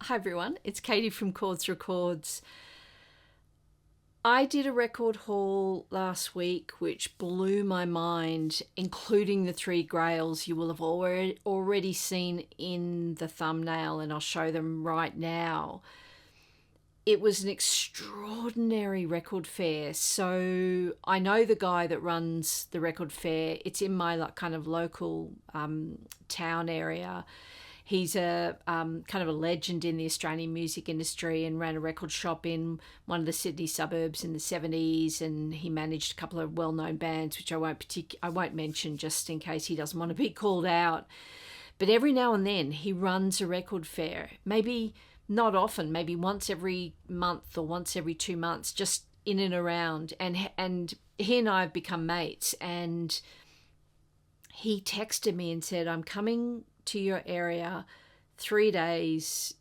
Hi everyone, it's Katie from Chords Records. I did a record haul last week which blew my mind, including the three grails you will have already seen in the thumbnail, and I'll show them right now. It was an extraordinary record fair. So I know the guy that runs the record fair. It's in my kind of local town area. He's a kind of a legend in the Australian music industry and ran a record shop in one of the Sydney suburbs in the 70's, and he managed a couple of well-known bands, which I won't mention just in case he doesn't want to be called out. But every now and then he runs a record fair, maybe not often, maybe once every month or once every 2 months, just in and around. And he and I have become mates, and he texted me and said, I'm coming to your area 3 days,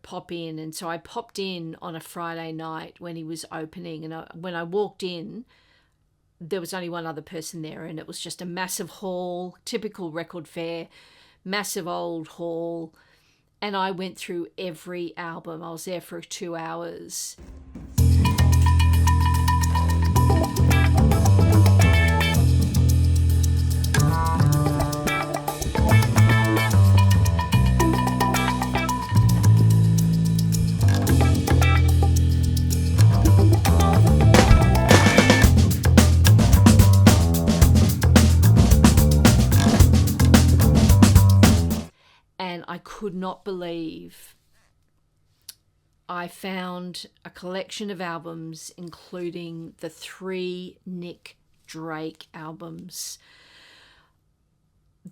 pop in. And so I popped in on a Friday night when he was opening, and when I walked in, there was only one other person there, and it was just a massive hall, typical record fair, massive old hall. And I went through every album. I was there for 2 hours. I could not believe I found a collection of albums, including the 3 Nick Drake albums.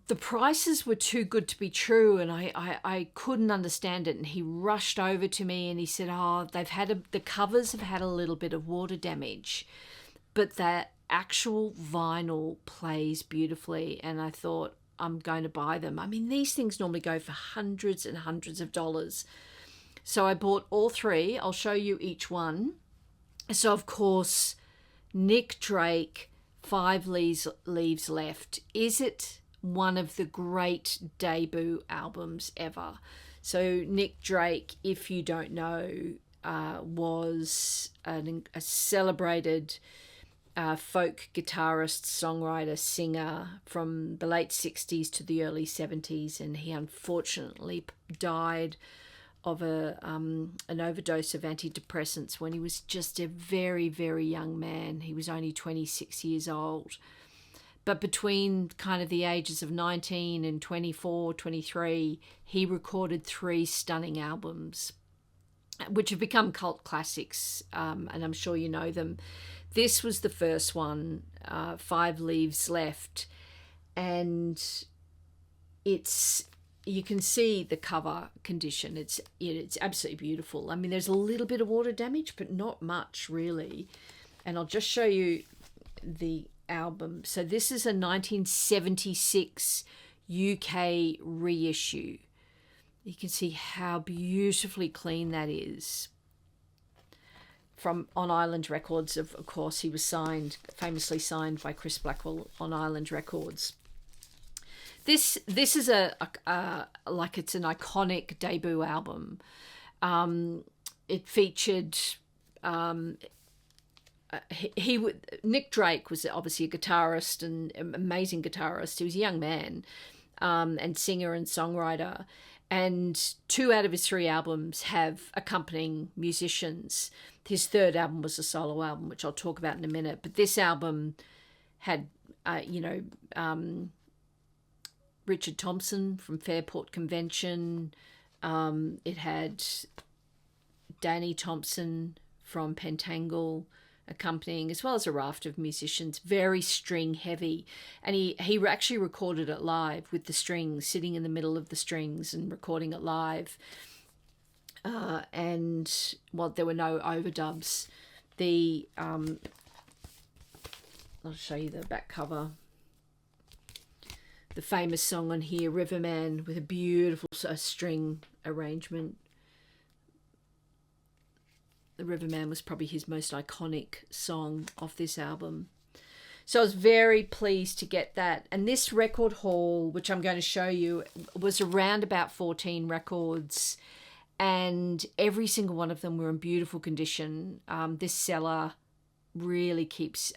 The prices were too good to be true, and I couldn't understand it. And he rushed over to me and he said, the covers have had a little bit of water damage, but that actual vinyl plays beautifully. And I thought, I'm going to buy them. I mean, these things normally go for hundreds and hundreds of dollars. So I bought all 3. I'll show you each one. So, of course, Nick Drake, 5 Leaves Left. Is it one of the great debut albums ever? So Nick Drake, if you don't know, was a celebrated folk guitarist, songwriter, singer from the late 60s to the early 70s, and he unfortunately died of an overdose of antidepressants when he was just a very, very young man. He was only 26 years old. But between kind of the ages of 19 and 24, 23, he recorded 3 stunning albums, which have become cult classics, and I'm sure you know them. This was the first one, 5 Leaves Left, and you can see the cover condition. It's absolutely beautiful. I mean, there's a little bit of water damage, but not much really. And I'll just show you the album. So this is a 1976 UK reissue. You can see how beautifully clean that is. From On Island Records, of course, he was famously signed by Chris Blackwell on Island Records. This is it's an iconic debut album. It featured Nick Drake was obviously a guitarist, and amazing guitarist. He was a young man, and singer and songwriter. And 2 out of his 3 albums have accompanying musicians. His 3rd album was a solo album, which I'll talk about in a minute. But this album had, Richard Thompson from Fairport Convention. It had Danny Thompson from Pentangle accompanying, as well as a raft of musicians, very string heavy. And he actually recorded it live with the strings, sitting in the middle of the strings and recording it live. There were no overdubs. I'll show you the back cover. The famous song on here, Riverman, with a beautiful string arrangement. The Riverman was probably his most iconic song off this album. So I was very pleased to get that. And this record haul, which I'm going to show you, was around about 14 records. and every single one of them were in beautiful condition. This seller really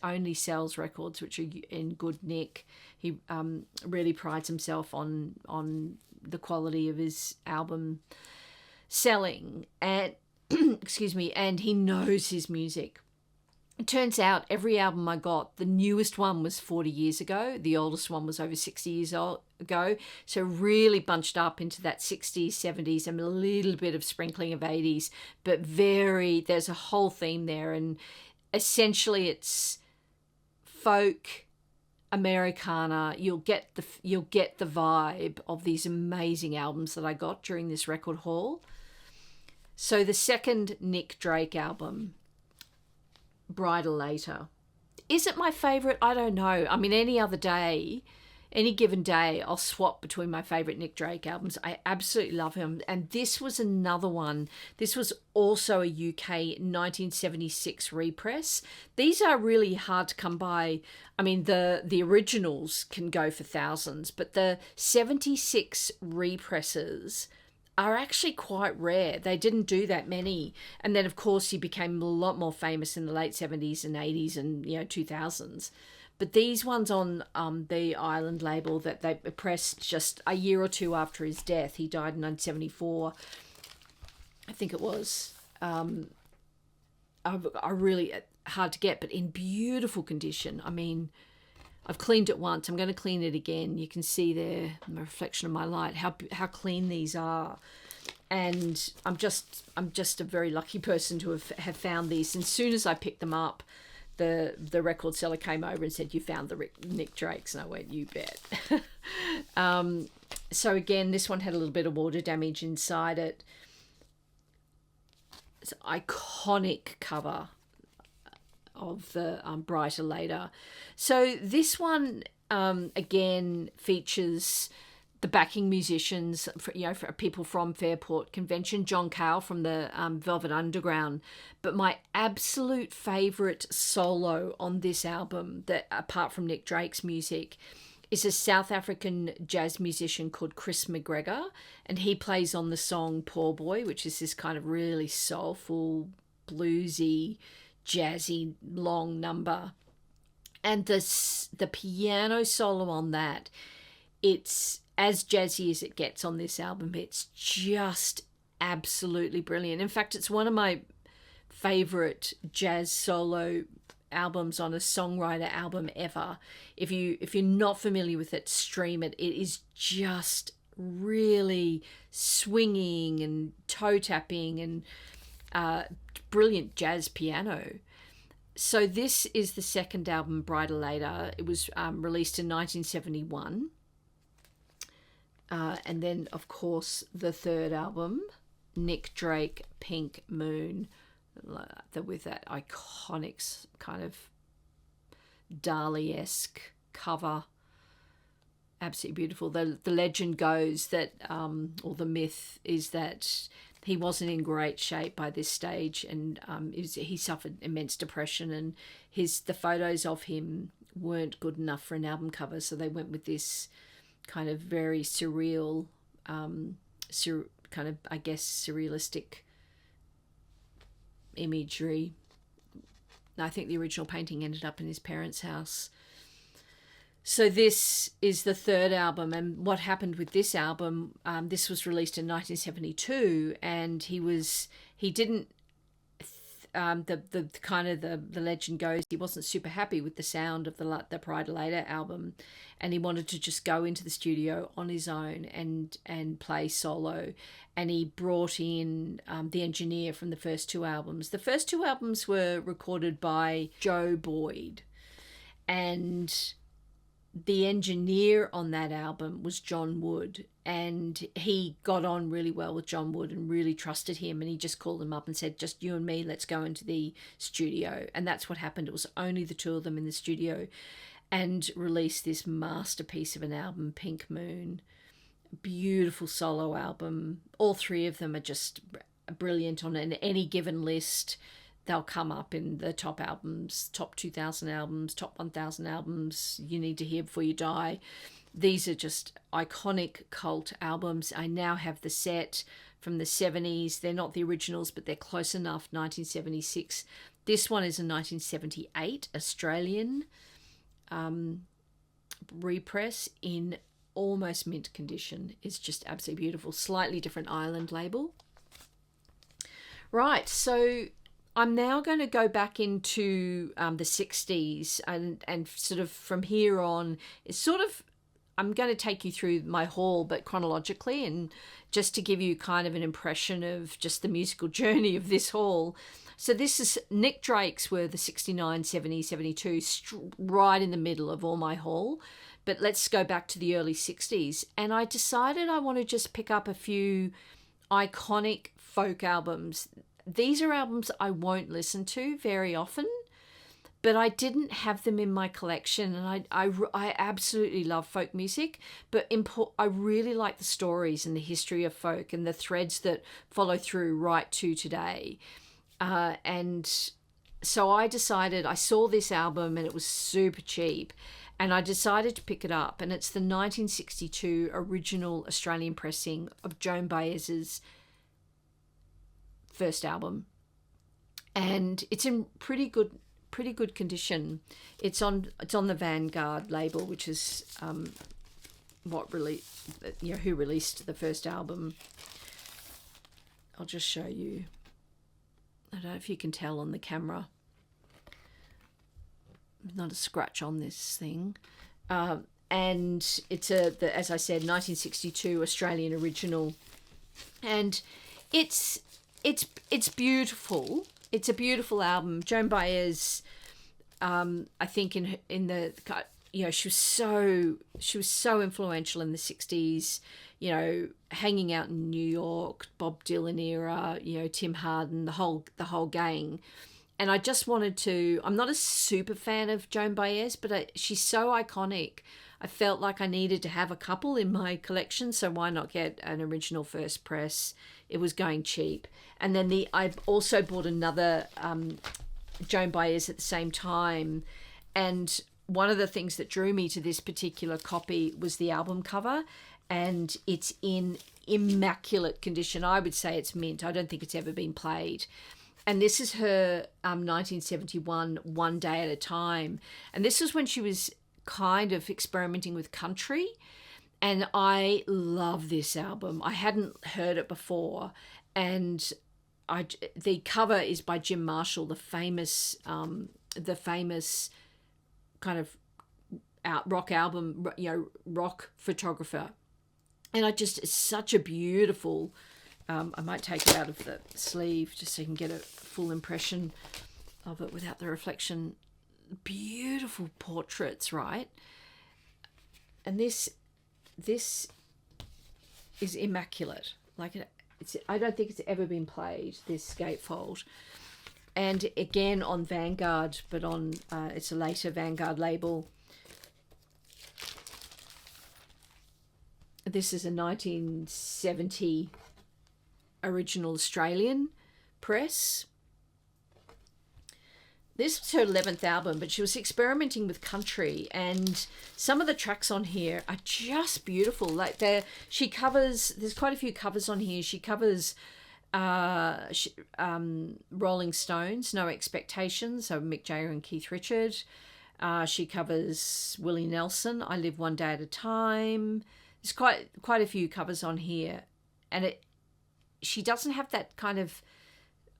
only sells records which are in good nick. He really prides himself on the quality of his album selling, and excuse me, and he knows his music. It turns out every album I got, the newest one was 40 years ago, the oldest one was over 60 years ago, so really bunched up into that 60s, 70s, and a little bit of sprinkling of 80s, but there's a whole theme there, and essentially it's folk, Americana. You'll get the vibe of these amazing albums that I got during this record haul. So the second Nick Drake album, Brighter Later. Is it my favourite? I don't know. I mean, any given day, I'll swap between my favourite Nick Drake albums. I absolutely love him. And this was another one. This was also a UK 1976 repress. These are really hard to come by. I mean, the originals can go for thousands, but the 76 represses are actually quite rare. They didn't do that many. And then, of course, he became a lot more famous in the late 70s and 80s and, 2000s. But these ones on the Island label that they pressed just a year or two after his death, he died in 1974, I think it was, are really hard to get, but in beautiful condition. I mean, I've cleaned it once. I'm going to clean it again. You can see there in the reflection of my light how clean these are. And I'm just a very lucky person to have found these. And as soon as I picked them up, the record seller came over and said, "You found the Nick Drakes," and I went, "You bet." So again, this one had a little bit of water damage inside it. It's an iconic cover of the Brighter Later. So this one again features the backing musicians, for people from Fairport Convention, John Cale from the Velvet Underground. But my absolute favourite solo on this album, that apart from Nick Drake's music, is a South African jazz musician called Chris McGregor, and he plays on the song Poor Boy, which is this kind of really soulful, bluesy, jazzy long number. And the piano solo on that, it's as jazzy as it gets on this album. It's just absolutely brilliant. In fact, it's one of my favorite jazz solo albums on a songwriter album ever. If you're not familiar with it, stream it. It is just really swinging and toe tapping and brilliant jazz piano. So this is the second album, Brighter Later. It was released in 1971. And then, of course, the third album, Nick Drake, Pink Moon, with that iconic kind of Dali-esque cover. Absolutely beautiful. The legend goes that, or the myth is that he wasn't in great shape by this stage, and he suffered immense depression, and the photos of him weren't good enough for an album cover, so they went with this kind of very surreal, kind of, I guess, surrealistic imagery. I think the original painting ended up in his parents' house. So this is the third album, and what happened with this album, this was released in 1972, and he didn't, the kind of the legend goes, he wasn't super happy with the sound of the Brighter Later album, and he wanted to just go into the studio on his own and play solo, and he brought in the engineer from the first two albums. The first two albums were recorded by Joe Boyd, and the engineer on that album was John Wood, and he got on really well with John Wood and really trusted him, and he just called him up and said, "Just you and me, let's go into the studio." And that's what happened. It was only the two of them in the studio, and released this masterpiece of an album, Pink Moon. Beautiful solo album. All three of them are just brilliant. On any given list, they'll come up in the top albums, top 2,000 albums, top 1,000 albums you need to hear before you die. These are just iconic cult albums. I now have the set from the 70s. They're not the originals, but they're close enough. 1976. This one is a 1978 Australian repress in almost mint condition. It's just absolutely beautiful. Slightly different island label. Right, so I'm now going to go back into the 60s and sort of from here on, it's sort of, I'm going to take you through my haul, but chronologically, and just to give you kind of an impression of just the musical journey of this haul. So this is Nick Drake's were the 69, 70, 72, right in the middle of all my haul. But let's go back to the early 60s. And I decided I want to just pick up a few iconic folk albums. These are albums I won't listen to very often, but I didn't have them in my collection. And I absolutely love folk music, but I really like the stories and the history of folk and the threads that follow through right to today. And so I decided, I saw this album and it was super cheap, and I decided to pick it up. And it's the 1962 original Australian pressing of Joan Baez's first album, and it's in pretty good condition. It's on the Vanguard label, which is who released the first album. I'll just show you. I don't know if you can tell on the camera. There's not a scratch on this thing. And it's as I said, 1962 Australian original. And it's beautiful. It's a beautiful album. Joan Baez, I think in the, she was so influential in the 60s, hanging out in New York, Bob Dylan era, Tim Hardin, the whole gang. And I just wanted to, I'm not a super fan of Joan Baez, but she's so iconic. I felt like I needed to have a couple in my collection, so why not get an original first press? It was going cheap. And then I also bought another Joan Baez at the same time. And one of the things that drew me to this particular copy was the album cover. And it's in immaculate condition. I would say it's mint. I don't think it's ever been played. And this is her 1971 One Day at a Time. And this was when she was kind of experimenting with country. And I love this album. I hadn't heard it before. And the cover is by Jim Marshall, the famous kind of rock album, rock photographer. And it's such a beautiful, I might take it out of the sleeve just so you can get a full impression of it without the reflection. Beautiful portraits, right? And this is immaculate. I don't think it's ever been played, this gatefold. And again on Vanguard, but on it's a later Vanguard label. This is a 1970 original Australian press. This was her 11th album, but she was experimenting with country, and some of the tracks on here are just beautiful. Like there's quite a few covers on here. She covers Rolling Stones, No Expectations, so Mick Jagger and Keith Richard. She covers Willie Nelson, I Live One Day at a Time. There's quite a few covers on here, and she doesn't have that kind of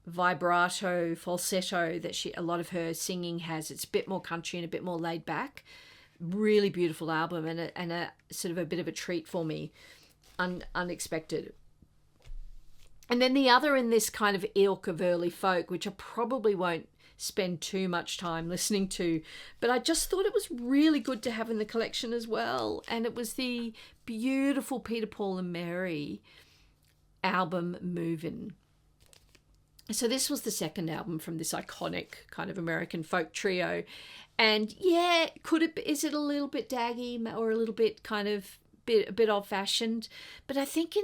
vibrato, falsetto that a lot of her singing has. It's a bit more country and a bit more laid back. Really beautiful album, and a sort of a bit of a treat for me, unexpected. And then the other in this kind of ilk of early folk, which I probably won't spend too much time listening to, but I just thought it was really good to have in the collection as well. And it was the beautiful Peter, Paul and Mary album, Movin'. So this was the second album from this iconic kind of American folk trio. And yeah, is it a little bit daggy or a little bit kind of a bit old fashioned? But I think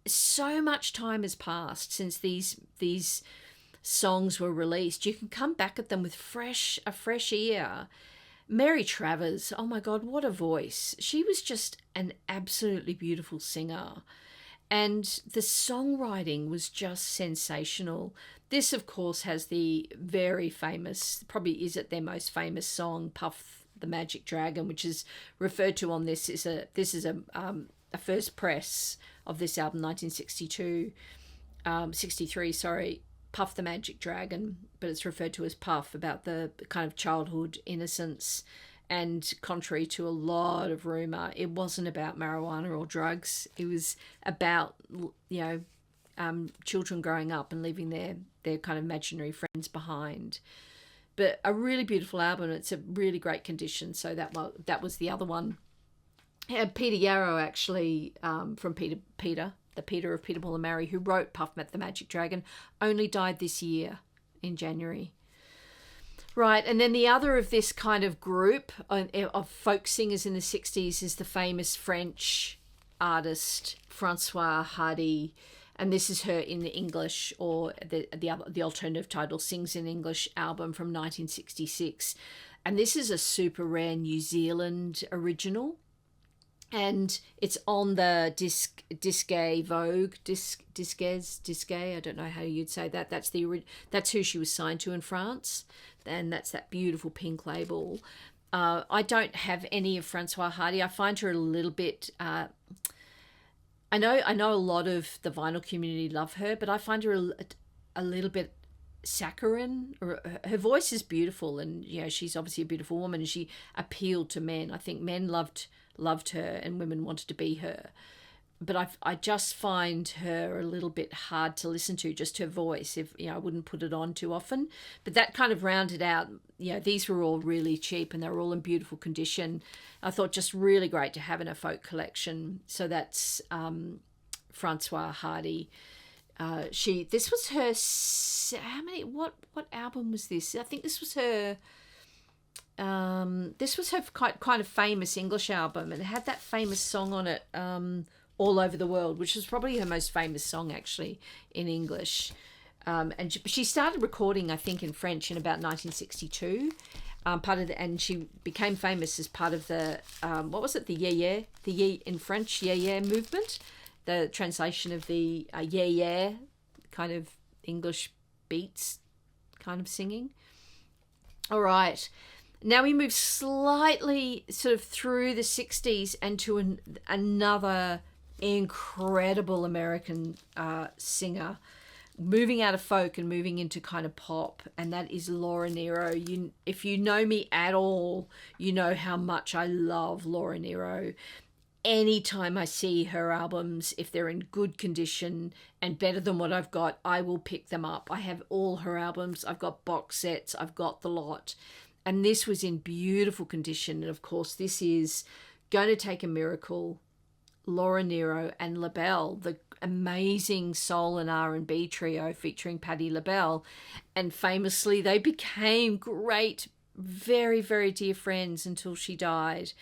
so much time has passed since these songs were released. You can come back at them with a fresh ear. Mary Travers, oh my God, what a voice. She was just an absolutely beautiful singer. And the songwriting was just sensational. This, of course, has the very famous, probably is it their most famous song, Puff the Magic Dragon, which is referred to on this is a first press of this album, 1962, 63, sorry, Puff the Magic Dragon, but it's referred to as Puff, about the kind of childhood innocence. And contrary to a lot of rumor, it wasn't about marijuana or drugs. It was about, children growing up and leaving their kind of imaginary friends behind. But a really beautiful album. It's a really great condition. So that was the other one. And Peter Yarrow, actually, from Peter, the Peter of Peter, Paul and Mary, who wrote Puff the Magic Dragon, only died this year in January. Right, and then the other of this kind of group of folk singers in the 60s is the famous French artist Françoise Hardy, and this is her in the English, or the alternative title, Sings in English album from 1966. And this is a super rare New Zealand original. And it's on the Disque Vogue, Disque, I don't know how you'd say that. That's who she was signed to in France. And that's that beautiful pink label. I don't have any of Françoise Hardy. I find her a little bit... I know a lot of the vinyl community love her, but I find her a little bit saccharine. Her voice is beautiful, and she's obviously a beautiful woman, and she appealed to men. I think men loved her, and women wanted to be her. But I just find her a little bit hard to listen to, just her voice. If I wouldn't put it on too often. But that kind of rounded out. These were all really cheap, and they were all in beautiful condition. I thought just really great to have in a folk collection. So that's Françoise Hardy. This was her. How many? What album was this? I think this was her. This was her kind of famous English album, and it had that famous song on it. All Over the World, which was probably her most famous song actually in English. And she started recording, I think, in French in about 1962. And she became famous as part of the what was it? The yeah in French, yeah movement. The translation of the yeah kind of English beats kind of singing. All right. Now we move slightly sort of through the 60s and to another incredible American singer, moving out of folk and moving into kind of pop, and that is Laura Nyro. If you know me at all, you know how much I love Laura Nyro. Anytime I see her albums, if they're in good condition and better than what I've got, I will pick them up. I have all her albums. I've got box sets. I've got the lot. And this was in beautiful condition. And of course, this is Going to Take a Miracle, Laura Nyro and LaBelle, the amazing soul and R&B trio featuring Patti LaBelle. And famously, they became great, very, very dear friends until she died,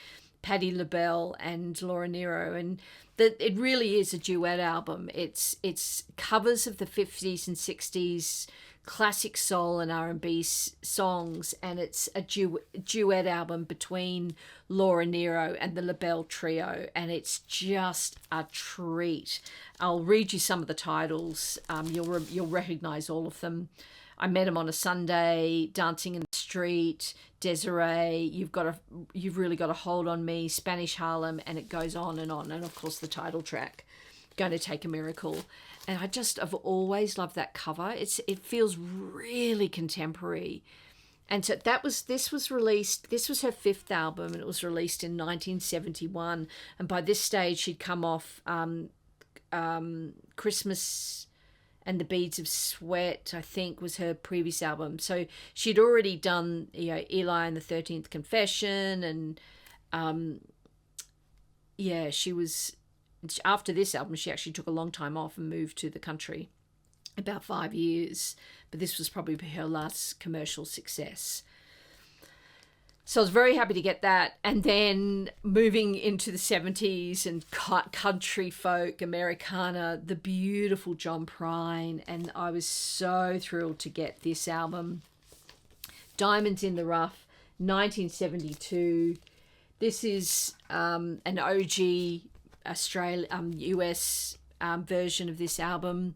Patti LaBelle and Laura Nyro. And it really is a duet album. It's covers of the 50s and 60s classic soul and R&B songs, and it's a duet album between Laura Nyro and the LaBelle trio, and it's just a treat. I'll read you some of the titles. You'll recognize all of them. I Met Him on a Sunday, Dancing in the Street, Desiree, You've Really Got a Hold on Me, Spanish Harlem, and it goes on, and of course the title track, Going to Take a Miracle. And I've always loved that cover. It feels really contemporary. And so this was her fifth album, and it was released in 1971. And by this stage, she'd come off Christmas and the Beads of Sweat, I think, was her previous album. So she'd already done, Eli and the 13th Confession, and she was... After this album, she actually took a long time off and moved to the country, about 5 years. But this was probably her last commercial success. So I was very happy to get that. And then moving into the 70s and country folk, Americana, the beautiful John Prine. And I was so thrilled to get this album, Diamonds in the Rough, 1972. This is an OG US version of this album.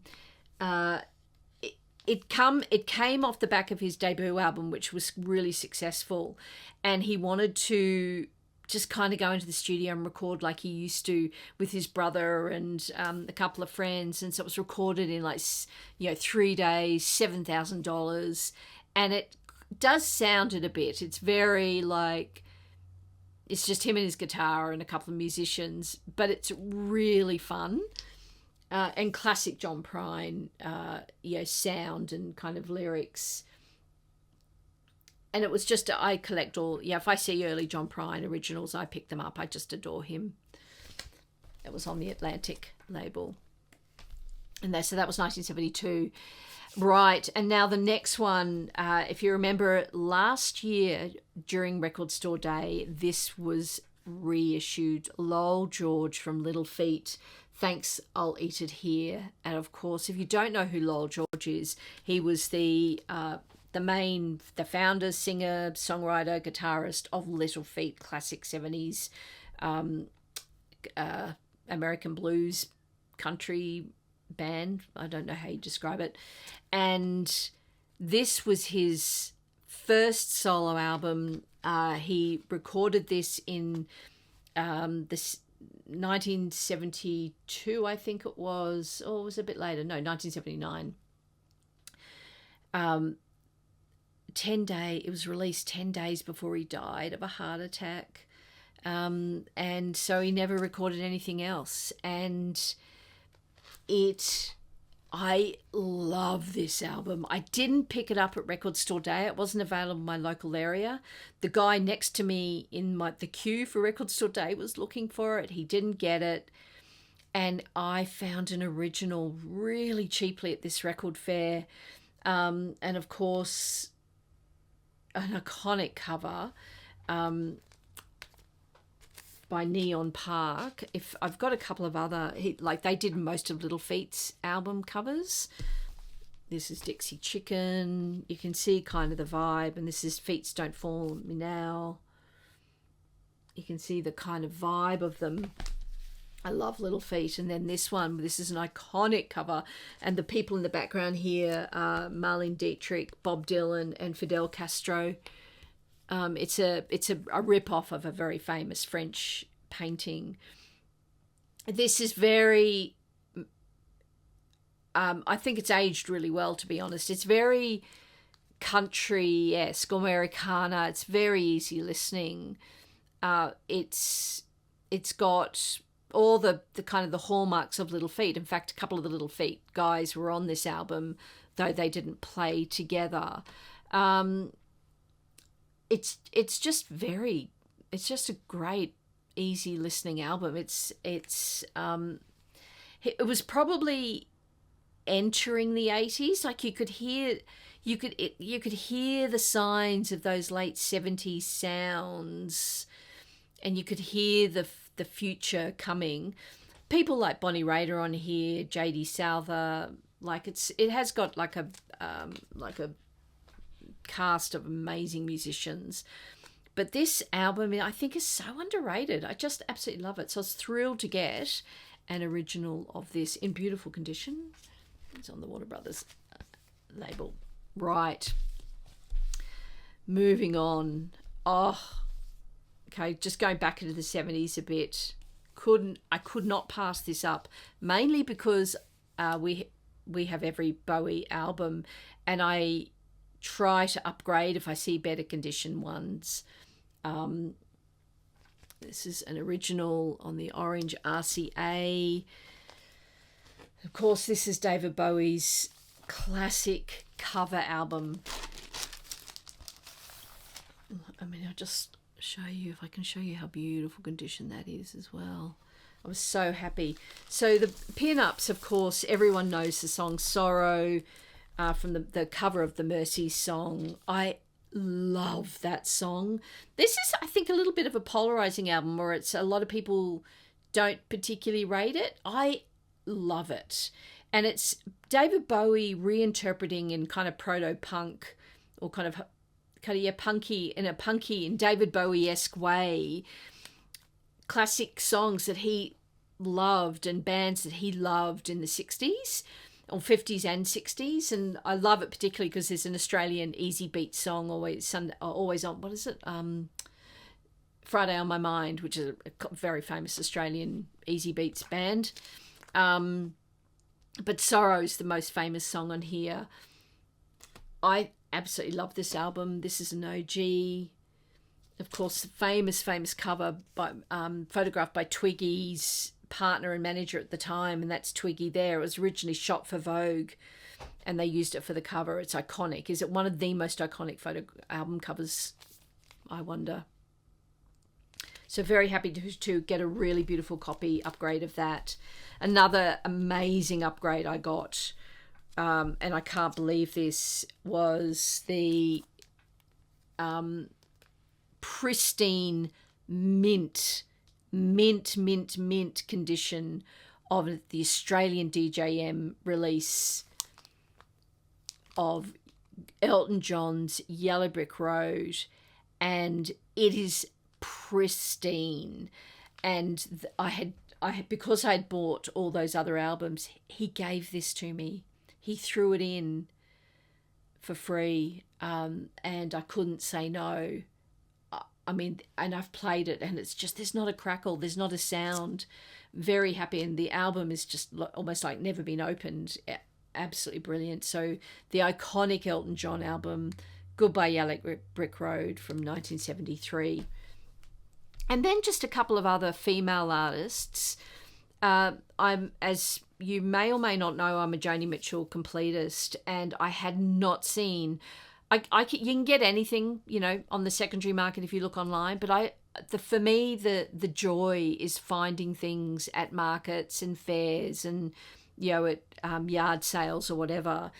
It came off the back of his debut album, which was really successful, and he wanted to just kind of go into the studio and record like he used to with his brother and a couple of friends. And so it was recorded in 3 days, $7,000, and it does sound it a bit. It's very it's just him and his guitar and a couple of musicians, but it's really fun. And classic John Prine, sound and kind of lyrics. And it was just, I collect all, if I see early John Prine originals, I pick them up. I just adore him. It was on the Atlantic label. And so that was 1972. Right, and now the next one, if you remember last year during Record Store Day, this was reissued. Lowell George from Little Feat, Thanks, I'll Eat It Here. And of course, if you don't know who Lowell George is, he was the founder, singer, songwriter, guitarist of Little Feat, classic 70s American blues country band. I don't know how you describe it. And this was his first solo album. He recorded this in this 1972, I think it was, or it was a bit later. No, 1979. It was released 10 days before he died of a heart attack. And so he never recorded anything else. And I love this album. I didn't pick it up at Record Store Day. It wasn't available in my local area. The guy next to me in the queue for Record Store Day was looking for it. He didn't get it. And I found an original really cheaply at this record fair. And of course, an iconic cover by Neon Park. If I've got a couple of other, they did most of Little Feat's album covers. This is Dixie Chicken. You can see kind of the vibe, and this is Feats Don't Fall on Me Now. You can see the kind of vibe of them. I love Little Feat. And then this is an iconic cover, and the people in the background here are Marlene Dietrich, Bob Dylan, and Fidel Castro. It's a rip-off of a very famous French painting. This is very, I think it's aged really well, to be honest. It's very country-esque, Americana. It's very easy listening. It's got all the kind of the hallmarks of Little Feat. In fact, a couple of the Little Feat guys were on this album, though they didn't play together. It's just a great, easy listening album. It was probably entering the 80s. Like you could hear the signs of those late 70s sounds, and you could hear the future coming. People like Bonnie Raider on here, J.D. Souther. It has got like a cast of amazing musicians. But this album, I think, is so underrated. I just absolutely love it. So I was thrilled to get an original of this in beautiful condition. It's on the Warner Brothers label. Right. Moving on. Okay, just going back into the 70s a bit. I could not pass this up, mainly because we have every Bowie album, and I try to upgrade if I see better condition ones. This is an original on the orange RCA. Of course, this is David Bowie's classic cover album. I'll just show you, if I can show you how beautiful condition that is as well. I was so happy. So the pin-ups, of course, everyone knows the song Sorrow, from the cover of the Mercy song. I love that song. This is, I think, a little bit of a polarizing album, where it's a lot of people don't particularly rate it. I love it. And it's David Bowie reinterpreting in kind of proto-punk, or kind of punky, in a punky and David Bowie-esque way, classic songs that he loved and bands that he loved in the 60s or 50s and 60s. And I love it particularly because there's an Australian easy beat song always on, what is it? Friday on My Mind, which is a very famous Australian easy beats band. But Sorrow's the most famous song on here. I absolutely love this album. This is an OG. Of course, the famous cover by photographed by Twiggy's partner and manager at the time, and that's Twiggy there. It was originally shot for Vogue, and they used it for the cover. It's iconic. Is it one of the most iconic album covers? I wonder. So very happy to get a really beautiful copy upgrade of that. Another amazing upgrade I got, and I can't believe this, was the pristine mint condition of the Australian DJM release of Elton John's Yellow Brick Road, and it is pristine. And I had because I had bought all those other albums, he gave this to me. He threw it in for free, and I couldn't say no. I mean, and I've played it, and it's just, there's not a crackle, there's not a sound. Very happy, and the album is just almost like never been opened. Absolutely brilliant. So the iconic Elton John album, Goodbye Yellow Brick Road from 1973. And then just a couple of other female artists. As you may or may not know, I'm a Joni Mitchell completist, and I had not seen... you can get anything, on the secondary market if you look online, but for me, the joy is finding things at markets and fairs and, at yard sales or whatever.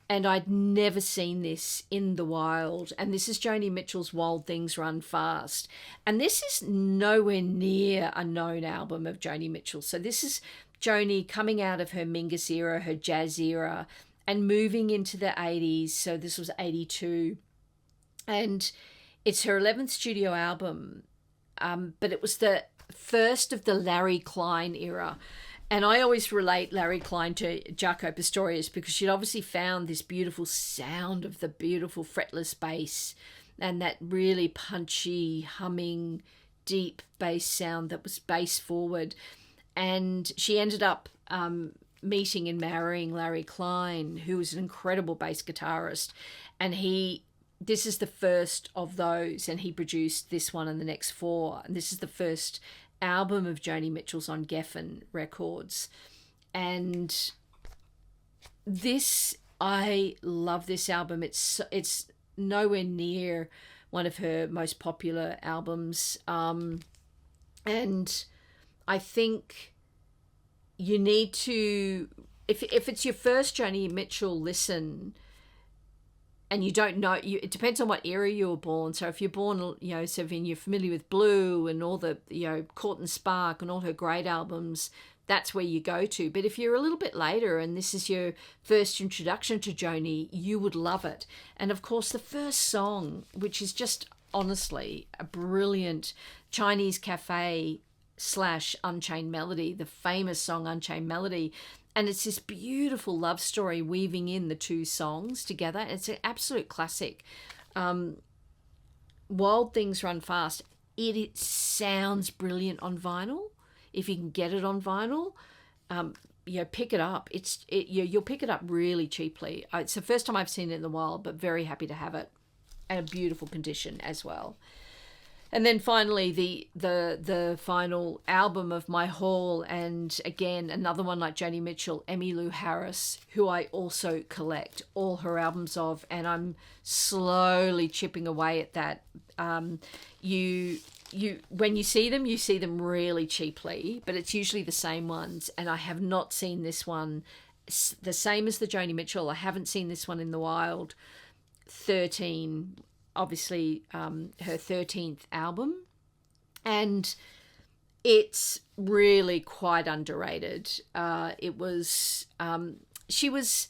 And I'd never seen this in the wild. And this is Joni Mitchell's Wild Things Run Fast. And this is nowhere near a known album of Joni Mitchell. So this is Joni coming out of her Mingus era, her jazz era, and moving into the 80s. So this was 82. And it's her 11th studio album. But it was the first of the Larry Klein era. And I always relate Larry Klein to Jaco Pastorius because she'd obviously found this beautiful sound of the beautiful fretless bass and that really punchy, humming, deep bass sound that was bass forward. And she ended up meeting and marrying Larry Klein, who was an incredible bass guitarist. And this is the first of those, and he produced this one and the next four. And this is the first album of Joni Mitchell's on Geffen Records. And I love this album. It's nowhere near one of her most popular albums. And I think you need to, if it's your first Joni Mitchell listen, and you don't know, it depends on what era you were born. So if you're born, so when you're familiar with Blue and all the, Court and Spark and all her great albums, that's where you go to. But if you're a little bit later and this is your first introduction to Joni, you would love it. And of course, the first song, which is just honestly a brilliant Chinese Cafe / Unchained Melody, the famous song Unchained Melody. And it's this beautiful love story weaving in the two songs together. It's an absolute classic. Wild Things Run Fast. It sounds brilliant on vinyl. If you can get it on vinyl, pick it up. You'll pick it up really cheaply. It's the first time I've seen it in the wild, but very happy to have it. And a beautiful condition as well. And then finally, the final album of my haul, and again, another one like Joni Mitchell, Emmylou Harris, who I also collect all her albums of, and I'm slowly chipping away at that. When you see them really cheaply, but it's usually the same ones, and I have not seen this one, the same as the Joni Mitchell, I haven't seen this one in the wild. 13, obviously her 13th album, and it's really quite underrated. She was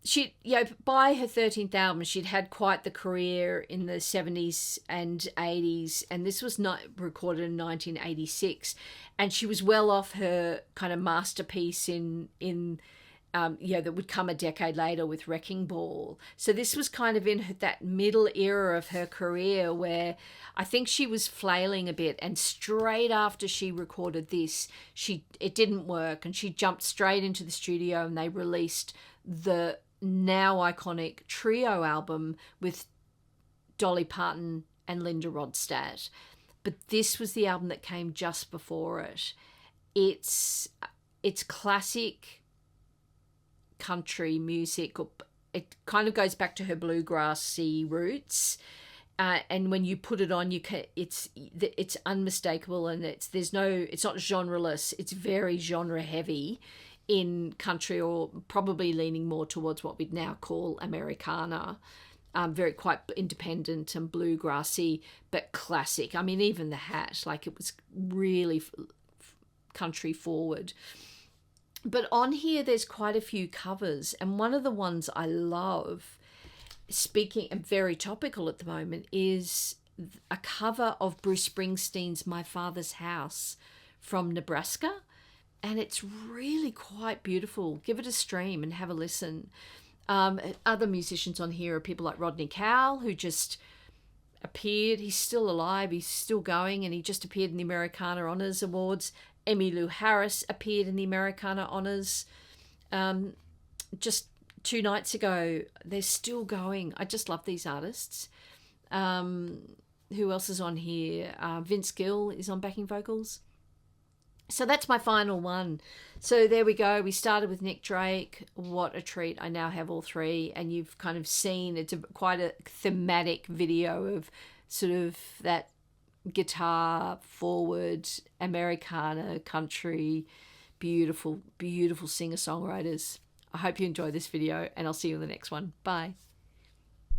she, you know, by her 13th album, she'd had quite the career in the 70s and 80s, and this was not recorded in 1986, and she was well off her kind of masterpiece that would come a decade later with Wrecking Ball. So this was kind of in that middle era of her career where I think she was flailing a bit, and straight after she recorded this, it didn't work, and she jumped straight into the studio, and they released the now iconic trio album with Dolly Parton and Linda Ronstadt. But this was the album that came just before it. It's classic country music. It kind of goes back to her bluegrassy roots. And when you put it on, it's unmistakable, and it's not genreless. It's very genre heavy in country, or probably leaning more towards what we'd now call Americana. Very quite independent and bluegrassy, but classic. I mean, even the hat, like, it was really country forward. But on here, there's quite a few covers, and one of the ones I love, speaking and very topical at the moment, is a cover of Bruce Springsteen's My Father's House from Nebraska. And it's really quite beautiful. Give it a stream and have a listen. Other musicians on here are people like Rodney Cowell, who just appeared. He's still alive. He's still going, and he just appeared in the Americana Honours Awards. Emmylou Harris appeared in the Americana Honours just 2 nights ago. They're still going. I just love these artists. Who else is on here? Vince Gill is on backing vocals. So that's my final one. So there we go. We started with Nick Drake. What a treat. I now have all three, and you've kind of seen it's quite a thematic video of sort of that guitar forward Americana country, beautiful, beautiful singer-songwriters. I hope you enjoy this video, and I'll see you in the next one. Bye.